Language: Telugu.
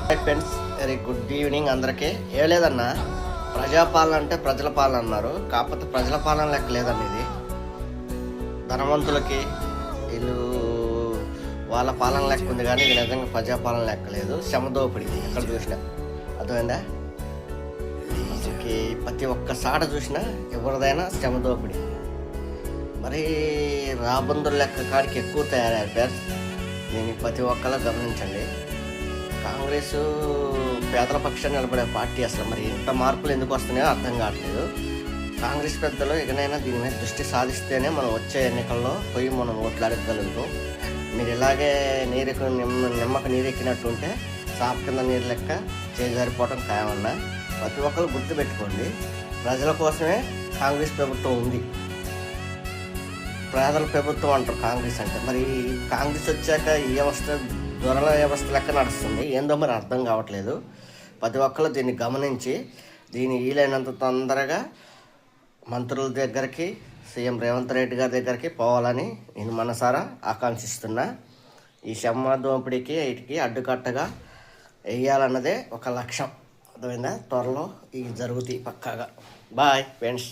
Hi friends, very good evening అందరికీ. ఏం లేదన్నా, ప్రజాపాలన అంటే ప్రజల పాలన అన్నారు. కాకపోతే ప్రజల పాలన లెక్క లేదండి ఇది. ధనవంతులకి వీళ్ళు వాళ్ళ పాలన లెక్క ఉంది, కానీ ఇది నిజంగా ప్రజాపాలన లెక్క లేదు. శ్రమదోపిడి ఎక్కడ చూసినా అర్థమైందా. ప్రతి ఒక్క సాట చూసినా ఎవరిదైనా శ్రమదోపిడి. మరి రాబందుల లెక్క కాడికి ఎక్కువ తయారైపోయారు. దీన్ని ప్రతి ఒక్కలా గమనించండి. కాంగ్రెస్ పేదల పక్షాన్ని నిలబడే పార్టీ. అసలు మరి ఇంత మార్పులు ఎందుకు వస్తున్నాయో అర్థం కావట్లేదు. కాంగ్రెస్ పెద్దలు ఇకనైనా దీని మీద దృష్టి సాధిస్తేనే మనం వచ్చే ఎన్నికల్లో పోయి మనం ఓట్లాడగలుగుతాం. మీరు ఇలాగే నిమ్మక నీరెక్కినట్టుంటే సాప్ కింద నీరు లెక్క చేజారిపోవటం ఖాయమన్నా. ప్రతి ఒక్కరు గుర్తుపెట్టుకోండి, ప్రజల కోసమే కాంగ్రెస్ ప్రభుత్వం ఉంది. పేదల ప్రభుత్వం అంటారు కాంగ్రెస్ అంటే. మరి కాంగ్రెస్ వచ్చాక ఈ వ్యవస్థ దొరల వ్యవస్థ లెక్క నడుస్తుంది. ఏందో మరి అర్థం కావట్లేదు. ప్రతి ఒక్కరు దీన్ని గమనించి దీన్ని వీలైనంత తొందరగా మంత్రుల దగ్గరికి, సీఎం రేవంత్ రెడ్డి గారి దగ్గరికి పోవాలని నేను మనసారా ఆకాంక్షిస్తున్నా. ఈ శ్రమ దోపిడీకి వీటికి అడ్డుకట్టగా వేయాలన్నదే ఒక లక్ష్యం. అర్థమైందా? త్వరలో ఇవి జరుగుతాయి పక్కాగా. Bye friends.